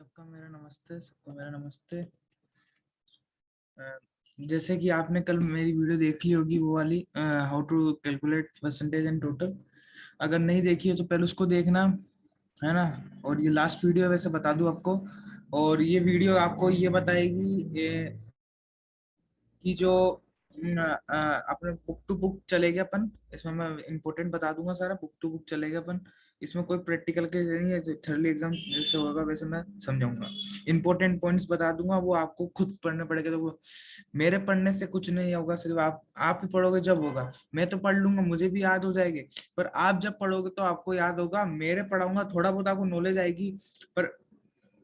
सबको मेरा नमस्ते। अ, जैसे कि आपने कल मेरी वीडियो देख ली होगी, वो वाली how to calculate percentage and total. अगर नहीं देखी हो तो पहले उसको देखना, है ना। और ये लास्ट वीडियो वैसे बता दूं आपको, और ये वीडियो आपको ये बताएगी कि जो अपने बुक टू बुक चलेगा अपन। इसमें मैं इम्पोर्टेंट बता दूंगा सारा, बुक टू बुक चलेगा अपन। इसमें कोई प्रैक्टिकल के नहीं है, थर्ली एग्जाम जैसे होगा वैसे मैं समझाऊंगा। इंपॉर्टेंट पॉइंट्स बता दूंगा, वो आपको खुद पढ़ने पड़ेगा। तो वो मेरे पढ़ने से कुछ नहीं होगा, सिर्फ आप ही पढ़ोगे जब होगा। मैं तो पढ़ लूंगा, मुझे भी याद हो जाएगी, पर आप जब पढ़ोगे तो आपको याद होगा। मेरे पढ़ाऊंगा थोड़ा बहुत आपको नॉलेज आएगी, पर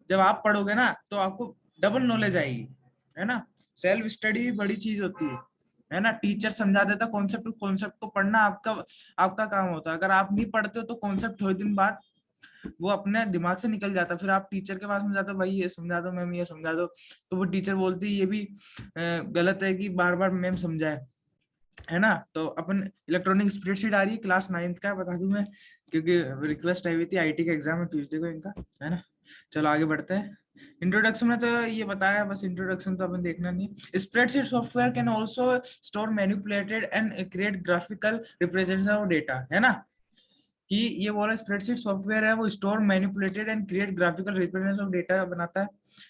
जब आप पढ़ोगे ना तो आपको डबल नॉलेज आएगी, है ना। सेल्फ स्टडी बड़ी चीज होती है ना। टीचर समझा देता कॉन्सेप्ट, कॉन्सेप्ट को पढ़ना आपका आपका काम होता है। अगर आप नहीं पढ़ते हो तो कॉन्सेप्ट थोड़े दिन बाद वो अपने दिमाग से निकल जाता है। फिर आप टीचर के पास में जाते हो, भाई ये समझा दो मैम, ये समझा दो, तो वो टीचर बोलती है ये भी गलत है कि बार बार मैम समझाए, है ना। तो अपन इलेक्ट्रॉनिक स्प्रेडशीट आ रही है, क्लास 9th का बता दूं मैं, क्योंकि रिक्वेस्ट आई हुई थी। आईटी का एग्जाम है ट्यूसडे को इनका, है ना। चलो आगे बढ़ते हैं। इंट्रोडक्शन में तो ये बताया, बस इंट्रोडक्शन तो अपन देखना नहीं। Spreadsheet software can also store manipulated and create graphical representation of data, है ना। कि ये बोला स्प्रेडशीट सॉफ्टवेयर है, वो store manipulated and create graphical representation of data बनाता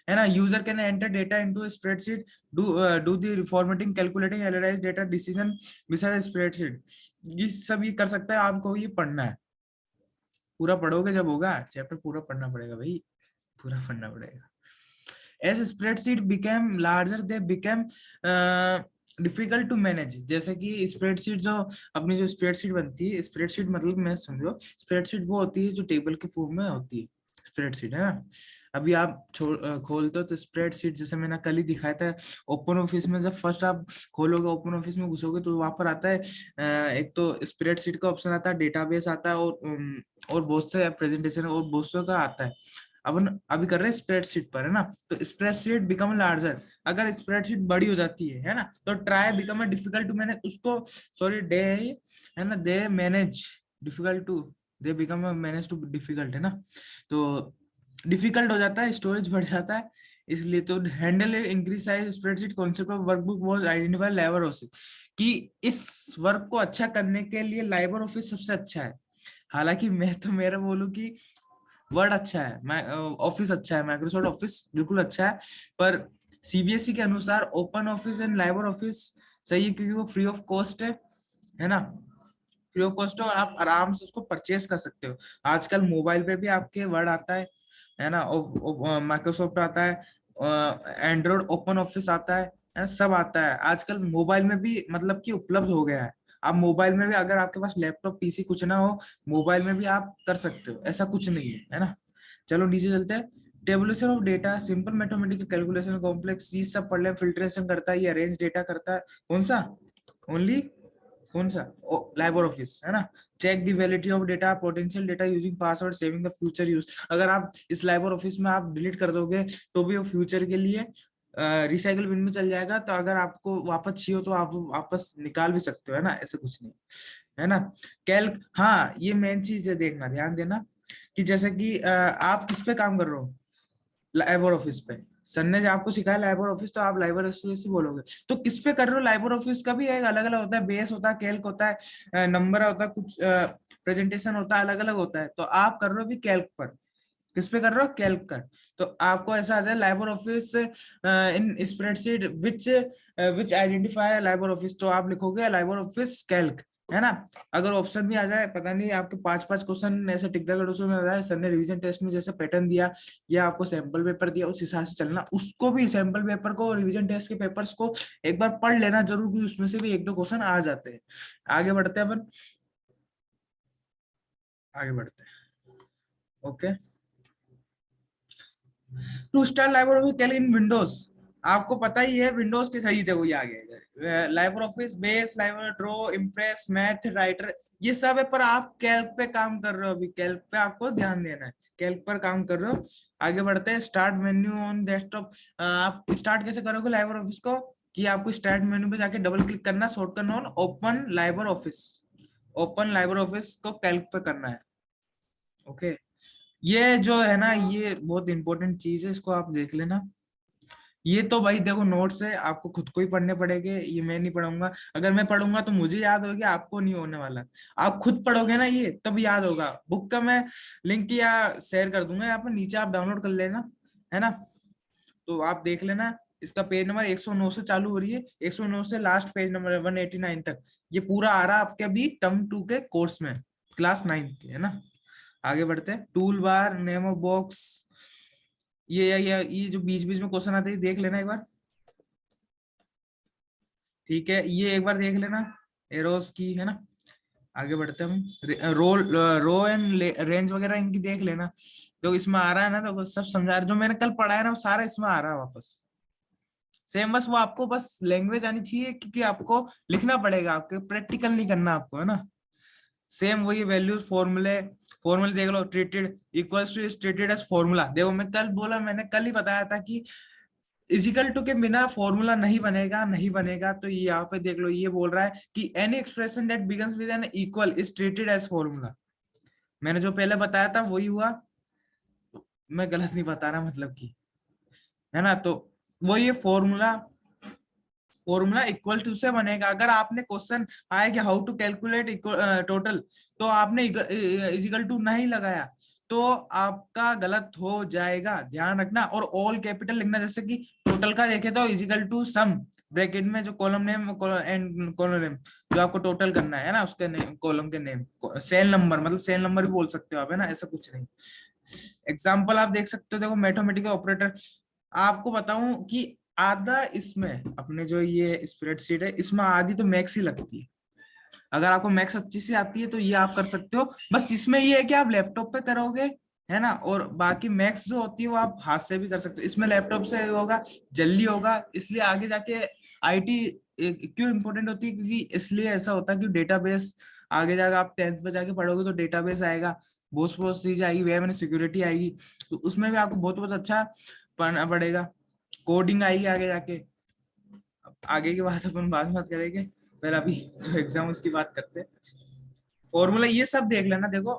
है ना। User can enter data into spreadsheet, do the formatting, calculating, analyse data decision beside spreadsheet. ये सब ये कर सकता है, आपको ये पढ़ना है। पूरा पढ़ोगे जब होगा, चैप्टर पूरा पढ़ना पड़ेगा भाई, पूरा पढ़ना पड़ेगा। As spreadsheet became larger, they became difficult to manage. जैसे कि स्प्रेडशीट जो अपनी जो स्प्रेडशीट बनती है, स्प्रेडशीट मतलब मैं समझो, स्प्रेडशीट वो होती है जो टेबल के फॉर्म में होती है, स्प्रेडशीट, है ना। अभी आप खोलते हो तो स्प्रेडशीट, जैसे मैंने कल ही दिखाया था, ओपन ऑफिस में जब फर्स्ट आप खोलोगे, ओपन ऑफिस में घुसोगे तो वहां पर आता है एक तो स्प्रेडशीट का ऑप्शन आता है, डेटाबेस आता है, और बहुत से प्रेजेंटेशन और बहुत से का आता है। अपन अभी कर रहे हैं स्प्रेडशीट पर, है ना। तो स्प्रेडशीट बिकम लार्जर, अगर स्प्रेडशीट बड़ी हो जाती है ना, तो try become a difficult to manage उसको, सॉरी डे, है ना, they manage difficult to, they become manage to difficult, है ना। तो डिफिकल्ट हो जाता है, स्टोरेज बढ़ जाता है, इसलिए। तो handle increase size spreadsheet concept of workbook was identified Liber office, कि इस वर्क को अच्छा करने के लिए लाइबर ऑफिस सबसे अच्छा है। हालांकि मैं तो मेरा बोलूं कि वर्ड अच्छा है, मैं ऑफिस अच्छा है, माइक्रोसॉफ्ट ऑफिस बिल्कुल अच्छा है, पर सीबीएसई के अनुसार open office and Liber office सही है, क्योंकि वो फ्री ऑफ कॉस्ट है ना। फ्री ऑफ कॉस्ट है और आप आराम से उसको परचेस कर सकते हो। आजकल मोबाइल पे भी आपके वर्ड आता है ना, माइक्रोसॉफ्ट आता है, एंड्रॉइड ओपन ऑफिस आता है ना, सब आता है आजकल मोबाइल में भी, मतलब कि उपलब्ध हो गया है। आप मोबाइल में भी, अगर आपके पास लैपटॉप पीसी कुछ ना हो, मोबाइल में भी आप कर सकते हो, ऐसा कुछ नहीं है ना। चलो नीचे चलते हैं। Tabulation of data, simple mathematical calculation, complex, ये सब पढ़ ले। फिल्ट्रेशन करता है, ये अरेंज डेटा करता है। कौन सा? ओनली कौन सा? लाइबर ऑफिस, है ना। Check the validity of data, potential data using password, saving the future use. अगर आप इस लाइबर ऑफिस में आप डिलीट कर दोगे तो भी वो फ्यूचर के लिए रिसाइकल बिन में चल जाएगा। तो अगर आपको वापस चाहिए तो आप वापस निकाल भी सकते हो, है ना, ऐसे कुछ नहीं, है ना। कैल्क, हाँ ये मेन चीज है, देखना, ध्यान देना कि जैसे कि आप किस पे काम कर रहे हो, लाइबर ऑफिस पे। सर ने जो आपको सिखाया लाइबर ऑफिस, तो आप लाइबर ऑफिस ही बोलोगे। तो किस पे कर रहे हो? लाइबर ऑफिस का भी एक अलग अलग होता है, बेस होता है, कैल्क होता है, नंबर होता है, कुछ प्रेजेंटेशन होता है, अलग अलग होता है। तो आप कर रहे हो भी कैल्क पर। किस पे कर रहे हो? कैल्क कर। तो आपको ऐसा आ जाए Liber office in spreadsheet which which identify Liber office, तो आप लिखोगे लाइबर ऑफिस कैल्क, है ना। अगर ऑप्शन भी आ जाए, पता नहीं आपके 5-5 क्वेश्चन ऐसे टिक द क्वेश्चन में आ जाए, सर ने रिवीजन टेस्ट में जैसे पैटर्न दिया या आपको सैंपल पेपर दिया, उस हिसाब से चलना। उसको भी, सैंपल पेपर को, रिवीजन टेस्ट के पेपर्स को एक बार पढ़ लेना जरूर, क्योंकि उसमें से भी 1-2 क्वेश्चन आ जाते हैं। आगे बढ़ते हैं अपन, आगे बढ़ते हैं। Okay, to start Libre Office Calc in Windows, आपको पता ही है विंडोज के सही थे, वही आ गए। Library office base, library draw, impress, math, writer, ये सब है। पर आप कैल्क पे काम कर रहे हो, अभी कैल्क पे आपको ध्यान देना है, कैल्क पर काम कर रहे हो। आगे बढ़ते हैं। स्टार्ट मेन्यू ऑन डेस्कटॉप, आप स्टार्ट कैसे करोगे लाइब्रेरी ऑफिस को, कि आपको स्टार्ट मेन्यू पे जाके डबल क्लिक करना, shortcut on open library office, open library office को कैल्क पे करना है। ओके, ये जो है ना, ये बहुत इंपॉर्टेंट चीज है, इसको आप देख लेना। ये तो भाई देखो नोट्स है, आपको खुद को ही पढ़ने पड़ेंगे, ये मैं नहीं पढ़ूंगा। अगर मैं पढ़ूंगा तो मुझे याद होगी, आपको नहीं होने वाला। आप खुद पढ़ोगे ना ये तब याद होगा। बुक का मैं लिंक या शेयर कर दूंगा यहाँ पर नीचे, आप डाउनलोड कर लेना, है ना। तो आप देख लेना, इसका पेज नंबर 109 से चालू हो रही है, 109 से लास्ट पेज नंबर 189 तक ये पूरा आ रहा है आपके अभी टर्म 2 के कोर्स में, क्लास 9 के, है ना। आगे बढ़ते हैं। Tool bar, name of box, ये जो बीच बीच में क्वेश्चन आते हैं देख लेना एक बार, ठीक है। ये एक बार देख लेना, एरोस की, है ना। आगे बढ़ते हैं हम। रोल, रो एंड रेंज वगैरह इनकी देख लेना। तो इसमें आ रहा है ना, तो सब समझा रहा है, जो मैंने कल पढ़ा है ना वो सारा इसमें आ रहा है वापस सेम। बस वो आपको बस लैंग्वेज आनी चाहिए, क्योंकि आपको लिखना पड़ेगा, आपके प्रैक्टिकल नहीं करना आपको, है ना। सेम वही वैल्यूज, फॉर्मूले, फॉर्मूले देख लो। Treated equals to is treated as formula. देखो मैं कल बोला, मैंने कल ही बताया था कि इजिकल टू के बिना फॉर्मूला नहीं बनेगा, नहीं बनेगा। तो ये यहाँ पे देख लो, ये बोल रहा है कि any expression that begins with an equal is treated as formula. मैंने जो पहले बताया था वही हुआ, मैं गलत नहीं बता रहा मतलब की, है ना। तो वो ये फॉर्मूला, फॉर्मूला इक्वल टू से बनेगा। अगर आपने क्वेश्चन आया कि हाउ टू कैलकुलेट टोटल, तो आपने इजिकल टू नहीं लगाया तो आपका गलत हो जाएगा, ध्यान रखना। और ऑल कैपिटल लिखना, जैसे कि टोटल का देखे तो इजिकल टू सम, ब्रैकेट में जो column name and column name जो आपको टोटल करना है ना, उसके नेम, कॉलम के नेम, सेल नंबर, मतलब सेल नंबर भी बोल सकते हो आप, है ना, ऐसा कुछ नहीं। एग्जाम्पल आप देख सकते हो, देखो मैथमेटिकल ऑपरेटर, आपको बताऊं कि आधा इसमें अपने जो ये स्प्रेडशीट है इसमें आधी तो मैक्स ही लगती है। अगर आपको मैक्स अच्छी से आती है तो ये आप कर सकते हो। बस इसमें ये है कि आप लैपटॉप पे करोगे, है ना। और बाकी मैक्स जो होती है वो आप हाथ से भी कर सकते हो। इसमें लैपटॉप से होगा, जल्दी होगा, इसलिए आगे जाके आईटी क्यों इंपॉर्टेंट होती है, क्योंकि इसलिए ऐसा होता है कि डेटाबेस, आगे जाकर आप 10th पे जाके पढ़ोगे तो डेटाबेस आएगा, बहुत बहुत चीज आएगी, वे में सिक्योरिटी आएगी, तो उसमें भी आपको बहुत बहुत अच्छा पढ़ना पड़ेगा। कोडिंग आएगी आगे जाके। अब आगे की बात अपन बाद में बात करेंगे, फिर अभी जो एग्जाम उसकी बात करते हैं। फॉर्मूला ये सब देख लेना। देखो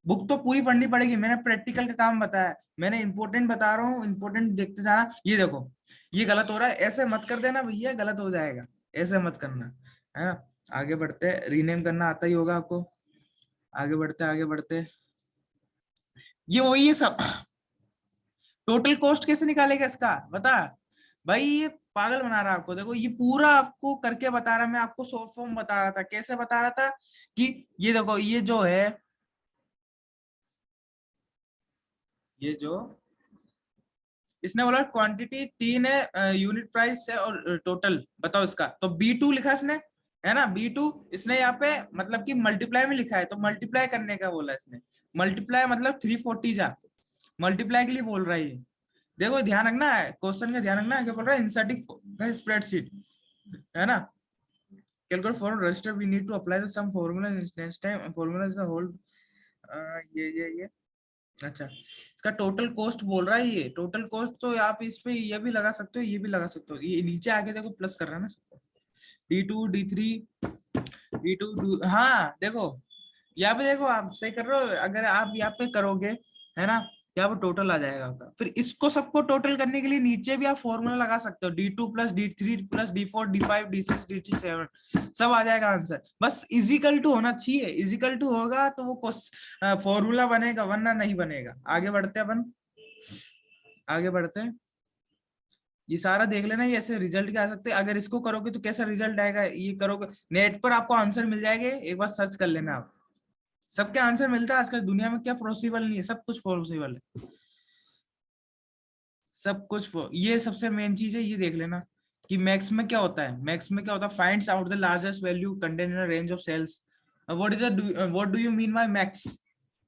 बुक तो पूरी पढ़नी पड़ेगी, मैंने प्रैक्टिकल का काम बताया, मैंने इंपॉर्टेंट बता रहा हूँ, इंपॉर्टेंट देखते जाना। ये देखो ये गलत हो रहा है, ऐसे मत कर देना भैया, गलत हो जाएगा, ऐसे मत करना, है ना। आगे बढ़ते हैं, रीनेम करना आता ही होगा आपको। आगे बढ़ते, आगे बढ़ते, ये वही है सब। टोटल कॉस्ट कैसे निकालेगा इसका बता भाई, ये पागल बना रहा है आपको। देखो ये पूरा आपको करके बता रहा, मैं आपको शॉर्ट फॉर्म बता रहा था, कैसे बता रहा था कि ये देखो, ये जो है, ये जो इसने बोला क्वांटिटी 3 है, यूनिट प्राइस है, और टोटल बताओ इसका, तो B2 लिखा इसने, है ना। B2 इसने यहाँ पे मतलब कि मल्टीप्लाई में लिखा है, तो मल्टीप्लाई करने का बोला इसने। मल्टीप्लाई मतलब 340 जा, मल्टीप्लाई के लिए बोल रहा है ये। देखो ध्यान रखना है, क्वेश्चन का ध्यान रखना है, क्या बोल रहा है, इंसर्टिंग स्प्रेडशीट, है ना। calculate for register we need to apply the sum formula next time formula is the whole, ये अच्छा, इसका टोटल कॉस्ट बोल रहा है। ये टोटल कॉस्ट तो आप इस पे ये भी लगा सकते हो, ये भी लगा सकते हो, ये नीचे आके देखो प्लस कर रहा है ना सबको, D2 D3 D2 हाँ देखो यहाँ पे, देखो आप सही कर रहे हो, अगर आप यहाँ पे करोगे, है ना, यहाँ पे टोटल आ जाएगा आपका। फिर इसको सबको टोटल करने के लिए नीचे भी आप फॉर्मूला लगा सकते हो, D2 plus D3 plus D4 D5 D6 D7, सब आ जाएगा आंसर। बस इजिकल टू होना चाहिए, इजिकल टू होगा तो वो फॉर्मूला बनेगा, वरना नहीं बनेगा। आगे बढ़ते हैं अपन, आगे बढ़ते हैं। ये सारा देख लेना, ये ऐसे रिजल्ट क्या आ सकते हैं, अगर इसको करोगे तो कैसा रिजल्ट आएगा, ये करोगे नेट पर आपको आंसर मिल जाएंगे, एक बार सर्च कर लेना आप, सबके आंसर मिलता है आजकल दुनिया में, क्या पॉसिबल नहीं है, सब कुछ पॉसिबल है, सब कुछ ये सबसे मेन चीज है, ये देख लेना कि मैक्स में क्या होता है, मैक्स में क्या होता है, finds out the largest value contain in range of cells. What do you mean by max,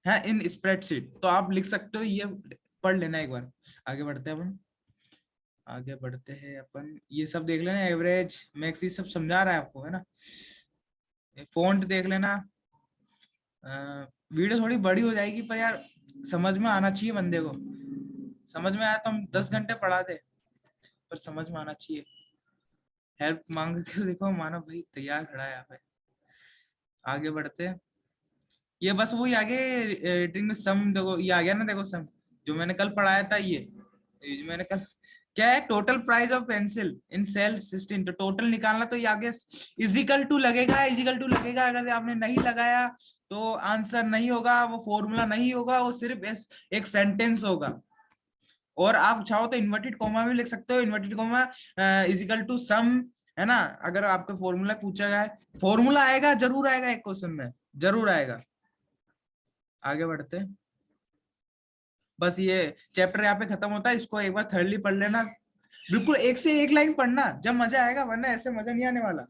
है इन स्प्रेडशीट, तो आप लिख सकते हो, ये पढ़ लेना एक बार। आगे बढ़ते हैं अपन, आगे बढ़ते हैं अपन, ये सब देख लेना, एवरेज मैक्स ये सब समझा रहा है आपको, है ना। फॉन्ट देख लेना। वीडियो थोड़ी बड़ी हो जाएगी पर यार समझ में आना चाहिए बंदे को, समझ में आया तो हम 10 घंटे पढ़ा दे, पर समझ में आना चाहिए। हेल्प मांग के देखो, मानव भाई तैयार खड़ा है यहाँ पे। आगे बढ़ते हैं, ये बस वही आगे रिटर्न सम, देखो ये आ गया ना, देखो सम जो मैंने कल पढ़ाया था, ये जो मैंने कल, क्या है, total price of pencil in cell 16, तो टोटल निकालना, तो ये आगे इजिकल टू लगेगा, इजिकल टू लगेगा। अगर आपने नहीं लगाया तो आंसर नहीं होगा, वो फॉर्मूला नहीं होगा, वो सिर्फ एक सेंटेंस होगा। और आप चाहो तो इन्वर्टेड कॉमा भी लिख सकते हो, inverted comma is equal to some, है ना। अगर आपका फॉर्मूला पूछा गया है, फॉर्मूला आएगा, जरूर आएगा, एक क्वेश्चन में जरूर आएगा। आगे बढ़ते हैं। बस ये चैप्टर यहाँ पे खत्म होता है, इसको एक बार थर्डली पढ़ लेना, बिल्कुल एक से एक लाइन पढ़ना, जब मजा आएगा, वरना ऐसे मजा नहीं आने वाला।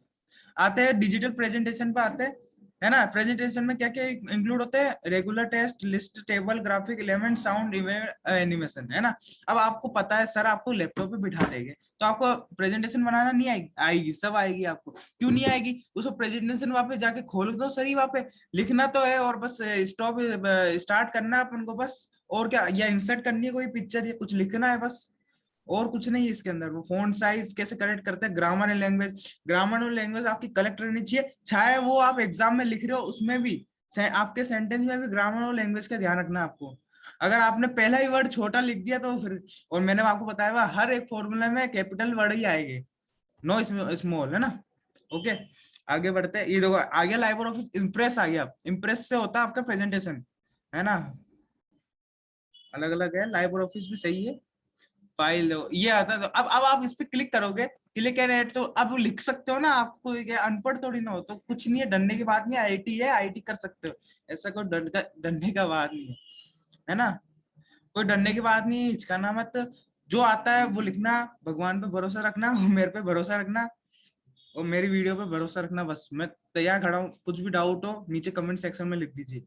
आते हैं डिजिटल प्रेजेंटेशन पे आते हैं, है ना। प्रेजेंटेशन में क्या क्या इंक्लूड होते हैं, regular text, list, table, graphic element, sound, animation, है ना। अब आपको पता है सर आपको लैपटॉप पे बिठा देंगे, तो आपको प्रेजेंटेशन बनाना नहीं आएगी, आएगी सब आएगी आपको। क्यों नहीं आएगी, उसको प्रेजेंटेशन वहां पे जाके खोल दो, सही वहां पे लिखना तो है, और बस स्टॉप स्टार्ट करना है अपन को बस। और क्या, या इंसर्ट करनी है कोई पिक्चर, या कुछ लिखना है बस, और कुछ नहीं है इसके अंदर। वो फोंट साइज कैसे करेक्ट करते हैं, ग्रामर एंड लैंग्वेज, ग्रामर और लैंग्वेज आपकी कलेक्ट रहनी चाहिए, चाहे वो आप एग्जाम में लिख रहे हो उसमें भी, आपके सेंटेंस में भी ग्रामर और लैंग्वेज का ध्यान रखना आपको। अगर आपने पहला ही वर्ड छोटा लिख दिया तो फिर, और मैंने आपको बताया हुआ हर एक फॉर्मूले में कैपिटल वर्ड ही आएंगे, नो स्मॉल, है ना। ओके, आगे बढ़ते हैं। ये देखो आ गया लाइबर ऑफिस इम्प्रेस, आ गया, इम्प्रेस से होता है आपका प्रेजेंटेशन, है ना। अलग अलग है, लाइबर ऑफिस भी सही है। फाइल ये आता है, तो अब आप इस पे क्लिक करोगे, क्लिक एंड ऐड, तो अब लिख सकते हो ना, आपको क्या अनपढ़ थोड़ी ना हो, तो कुछ नहीं है, डरने की बात नहीं है, आईटी है, आईटी कर सकते हो, ऐसा कोई डरने का बात नहीं है ना। कोई डरने की बात नहीं है, हिचकाना मत, जो आता है वो लिखना, भगवान पे भरोसा रखना, मेरे पे भरोसा रखना, और मेरी वीडियो पे भरोसा रखना, बस मैं तैयार खड़ा हूँ। कुछ भी डाउट हो नीचे कमेंट सेक्शन में लिख दीजिए,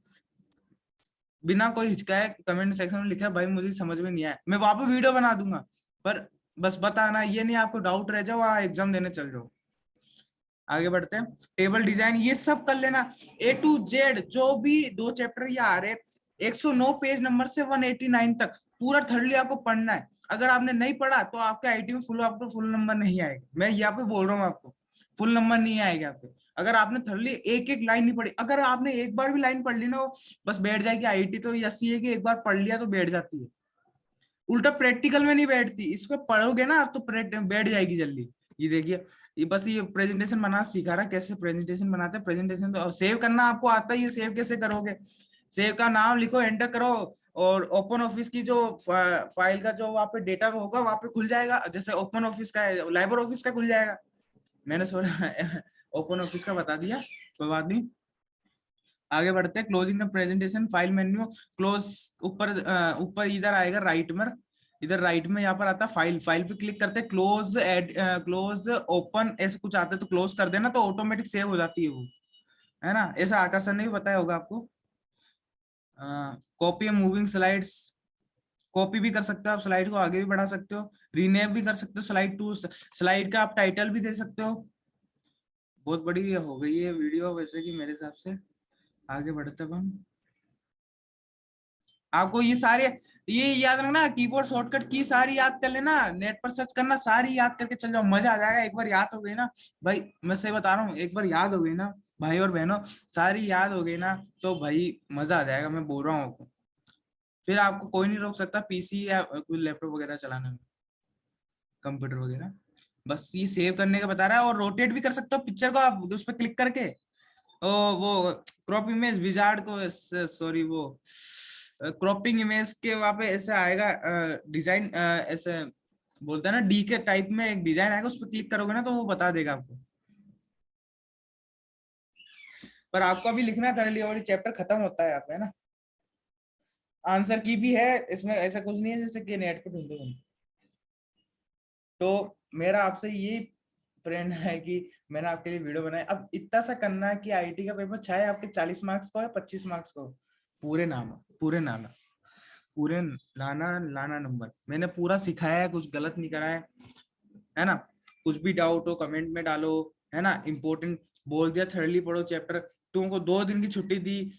बिना कोई हिचकाए कमेंट सेक्शन में लिखा भाई मुझे समझ में नहीं आया, मैं वहां पे वीडियो बना दूंगा, पर बस बताना, ये नहीं आपको डाउट रह जाओ एग्जाम देने चल जाओ। आगे बढ़ते हैं, टेबल डिजाइन ये सब कर लेना, A to Z, जो भी 2 चैप्टर ये आ रहे, 109 पेज नंबर से 189 तक पूरा थर्डली आपको पढ़ना है। अगर आपने नहीं पढ़ा तो आपके आईटी में आपको फुल नंबर नहीं आएगा, मैं यहाँ पे बोल रहा हूँ आपको, फुल नंबर नहीं आएगा आपको। अगर आपने थर्डली एक एक लाइन नहीं पढ़ी, अगर आपने एक बार भी लाइन पढ़ ली ना, बस बैठ जाएगी। आईटी तो ऐसी है कि एक बार पढ़ लिया तो बैठ जाती है, उल्टा प्रैक्टिकल में नहीं बैठती, इसको पढ़ोगे ना तो बैठ जाएगी जल्दी। ये देखिए, ये बस ये प्रेजेंटेशन बना सिखा रहा, कैसे प्रेजेंटेशन बनाते हैं। प्रेजेंटेशन तो सेव करना आपको आता ही है, सेव कैसे करोगे, सेव का नाम लिखो, एंटर करो, और ओपन ऑफिस की जो फाइल का जो वहाँ पे डेटा होगा वहाँ पे खुल जाएगा, जैसे ओपन ऑफिस का है, लाइबर ऑफिस का खुल जाएगा। मैंने सोचा ओपन ऑफिस का बता दिया, कोई बात नहीं। आगे बढ़ते हैं, closing the presentation, file menu, close, ऊपर ऊपर इधर आएगा राइट में, इधर राइट में यहाँ पर आता है फाइल, फाइल पे क्लिक करते हैं, क्लोज एड, क्लोज ओपन ऐसे कुछ आता है, तो क्लोज कर देना, तो ऑटोमेटिक सेव हो जाती है वो, है ना। ऐसा आकाश सर ने भी बताया होगा आपको। कॉपी मूविंग स्लाइड्स, कॉपी भी कर सकते हो आप, स्लाइड को आगे भी बढ़ा सकते हो, रीनेम भी कर सकते हो स्लाइड टू, स्लाइड का आप टाइटल भी दे सकते हो। बहुत बड़ी हो गई है वीडियो वैसे कि मेरे हिसाब से। आगे बढ़ते हैं हम, आपको ये सारे, ये याद रखना, कीबोर्ड शॉर्टकट की सारी याद कर लेना, नेट पर सर्च करना, सारी याद करके चल जाओ, मजा आ जाएगा। एक बार याद हो गई ना भाई, मैं सही बता रहा हूँ, एक बार याद हो गई ना भाई और बहनों, सारी याद हो गई ना, तो भाई मजा आ जाएगा, मैं बोल रहा हूँ आपको। फिर आपको कोई नहीं रोक सकता पीसी या कोई लैपटॉप वगैरह चलाने में, कंप्यूटर वगैरह। बस ये सेव करने का बता रहा है, और रोटेट भी कर सकते हो पिक्चर को आप उस पर क्लिक करके, ओ वो क्रॉप इमेज विजार्ड को, सॉरी वो क्रॉपिंग इमेज के वहां पे ऐसे आएगा डिजाइन, ऐसे बोलते हैं ना डी के टाइप में एक डिजाइन आएगा, उस पर क्लिक करोगे ना तो वो बता देगा आपको। पर आपको अभी लिखना है thoroughly, और चैप्टर खत्म होता है यहाँ पे, है ना। आंसर की भी है इसमें, ऐसा कुछ नहीं है जैसे कि नेट पे ढूंढो तुम। तो मेरा आपसे ये प्रेरणा है कि मैंने आपके लिए वीडियो बनाई, अब इतना सा करना है कि आईटी का पेपर चाहे आपके 40 मार्क्स को है, 25 मार्क्स को, पूरे नाम, पूरे नाना, पूरे लाना लाना नंबर, मैंने पूरा सिखाया है, कुछ गलत नहीं करा है ना। कुछ भी डाउट हो कमेंट में डालो, है ना। इंपॉर्टेंट बोल दिया, थर्डली पढ़ो चैप्टर। तुमको 2 दिन की छुट्टी दी,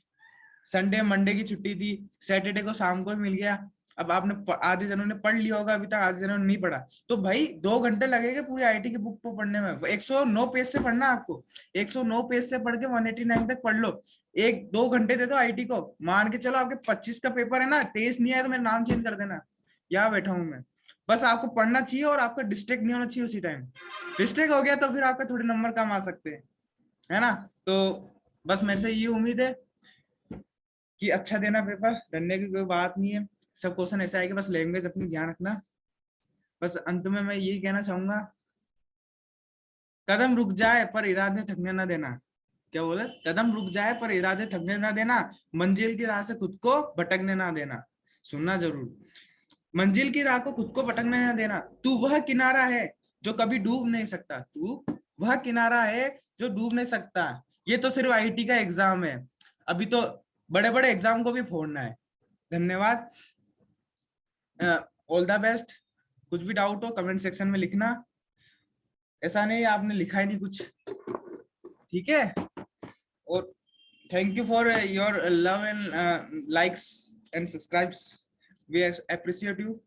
संडे मंडे की छुट्टी दी, सैटरडे को शाम को ही मिल गया, अब आपने आधे जनों ने पढ़ लिया होगा अभी तक, आधे जनों ने नहीं पढ़ा, तो भाई 2 घंटे लगेंगे पूरी आईटी की बुक को पढ़ने में। 109 पेज से पढ़ना आपको, 109 पेज से पढ़ के 189 तक पढ़ लो। 1-2 घंटे दे दो आईटी को, मान के चलो आपके 25 का पेपर है ना, 23 नहीं आया तो मेरा नाम चेंज कर देना, यहाँ बैठा हूँ मैं। बस आपको पढ़ना चाहिए और आपका डिस्ट्रैक्ट नहीं होना चाहिए उसी टाइम। डिस्ट्रैक्ट हो गया तो फिर आपका थोड़े नंबर कम आ सकते हैं, है ना। तो बस मेरे से ये उम्मीद है कि अच्छा देना पेपर, डरने की कोई बात नहीं है। सब क्वेश्चन ऐसा है कि बस लैंग्वेज अपनी ध्यान रखना। बस अंत में मैं यही कहना चाहूंगा, कदम रुक जाए पर इरादे थकने ना देना। क्या बोले? कदम रुक जाए पर इरादे थकने ना देना, मंजिल की राह से खुद को भटकने ना देना। सुनना जरूर, मंजिल की राह को खुद को भटकने ना देना। तू वह किनारा है जो कभी डूब नहीं सकता, तू वह किनारा है जो डूब नहीं सकता। ये तो सिर्फ आईटी का एग्जाम है, अभी तो बड़े बड़े एग्जाम को भी फोड़ना है। धन्यवाद, ऑल द बेस्ट। कुछ भी डाउट हो कमेंट सेक्शन में लिखना, ऐसा नहीं आपने लिखा ही नहीं कुछ, ठीक है। और thank you for your love and likes and subscribes, we appreciate you.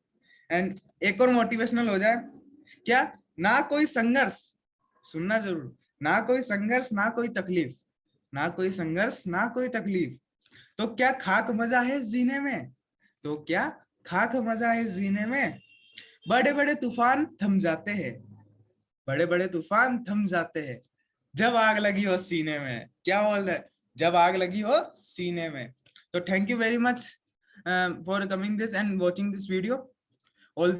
And एक और मोटिवेशनल हो जाए क्या, ना कोई संघर्ष, सुनना जरूर, ना कोई संघर्ष ना कोई तकलीफ, ना कोई संघर्ष ना कोई तकलीफ, तो क्या खाक मजा है जीने में, तो क्या खाक मजा है जीने में। बड़े बड़े तूफान थम जाते हैं, बड़े बड़े तूफान थम जाते हैं जब आग लगी हो सीने में। क्या बोल रहे, जब आग लगी हो सीने में। तो thank you very much for coming this and watching this video. All